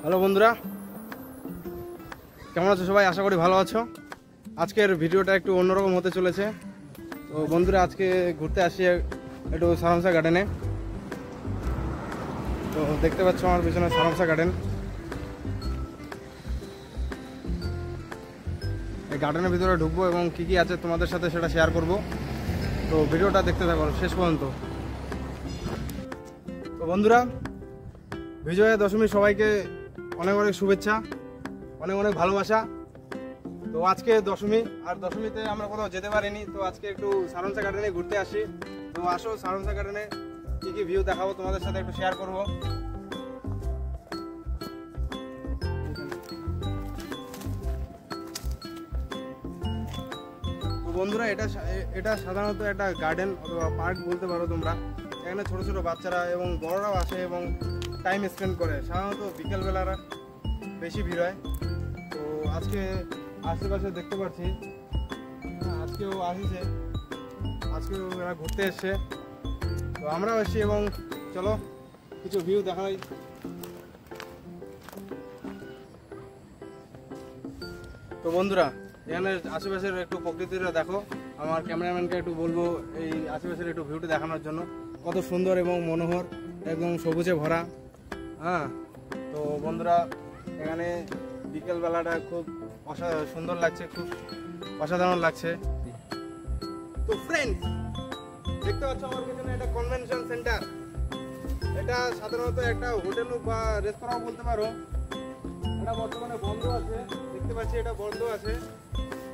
Hello বন্ধুরা, কেমন আছো সবাই? আশা করি ভালো আছো। আজকের ভিডিওটা একটু অন্যরকম হতে চলেছে। তো বন্ধুরা, আজকে ঘুরতে আসি একটু সারামসা গার্ডেনে। তো দেখতে পাচ্ছ আমার পিছনে সারামসা গার্ডেন। এই গার্ডেনের ভিতরে ঢুকবো এবং কী কী আছে তোমাদের সাথে সেটা শেয়ার করব। তো ভিডিওটা দেখতে থাকো শেষ পর্যন্ত। তো বন্ধুরা, বিজয়া দশমী সবাইকে অনেক অনেক শুভেচ্ছা, অনেক অনেক ভালোবাসা। তো আজকে দশমী, আর দশমীতে আমরা কোথাও যেতে পারিনি, তো আজকে একটু সারামসা গার্ডেনে ঘুরতে আসি। তো আসো, সারামসা গার্ডেনে কী কী ভিউ দেখাবো তোমাদের সাথে একটু শেয়ার করব। তো বন্ধুরা, এটা সাধারণত একটা গার্ডেন অথবা পার্ক বলতে পারো তোমরা। এখানে ছোট ছোট বাচ্চারা এবং বড়রাও আসে এবং টাইম স্পেন্ড করে। সাধারণত বিকেলবেলারা বেশি ভিড় হয়। তো আজকে আশেপাশে দেখতে পাচ্ছি, আজকেও আসছে, আজকেও এরা ঘুরতে এসছে। তো আমরাও এসছি এবং চলো কিছু ভিউ দেখাই। তো বন্ধুরা, এখানে আশেপাশের একটু প্রকৃতিটা দেখো। আমার ক্যামেরাম্যানকে একটু বলবো এই আশেপাশের একটু ভিউটা দেখানোর জন্য। কত সুন্দর এবং মনোহর, একদম সবুজে ভরা। হ্যাঁ, তো বন্ধুরা, এখানে বিকেলবেলাটা খুব সুন্দর লাগছে, খুব অসাধারণ লাগছে। তো ফ্রেন্ডস, দেখতে পাচ্ছ আমার পিছনে এটা কনভেনশন সেন্টার। এটা সাধারণত একটা হোটেল বা রেস্তোরাঁ বলতে পারো। এটা বর্তমানে বন্ধ আছে, দেখতে পাচ্ছি এটা বন্ধ আছে।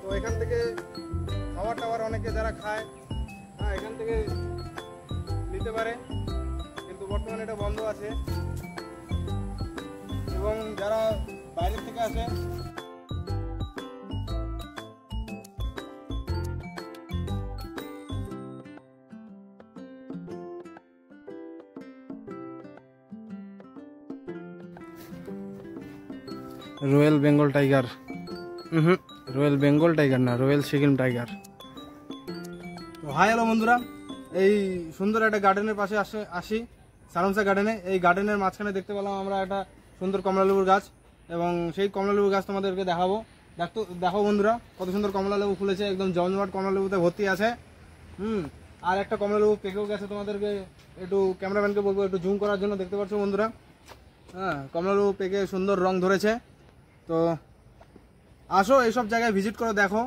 তো এখান থেকে খাবার টাবার অনেকে যারা খায়, হ্যাঁ, এখান থেকে নিতে পারে, কিন্তু বর্তমানে এটা বন্ধ আছে। এবং যারা বাইরে থেকে আসে, royal Bengal tiger, royal Bengal tiger না, রয়্যাল সিকিম টাইগার। তো হাই হ্যালো বন্ধুরা, এই সুন্দর একটা গার্ডেনের পাশে আসি, সারামসা গার্ডেনে। এই গার্ডেনের মাঝখানে দেখতে পেলাম আমরা একটা সুন্দর কমলালেবুর গাছ, এবং সেই কমলালেবুর গাছ তোমাদেরকে দেখাবো। দেখো বন্ধুরা, কত সুন্দর কমলালেবু ফুলেছে, একদম জমজমাট কমলালেবুতে ভর্তি আছে। আর একটা কমলালেবু পেকেও গেছে, তোমাদেরকে একটু ক্যামেরাম্যানকে বলবো একটু জুম করার জন্য। দেখতে পাচ্ছ বন্ধুরা, হ্যাঁ, কমলালেবু পেকে সুন্দর রং ধরেছে। তো আসো, এইসব জায়গায় ভিজিট করে দেখো।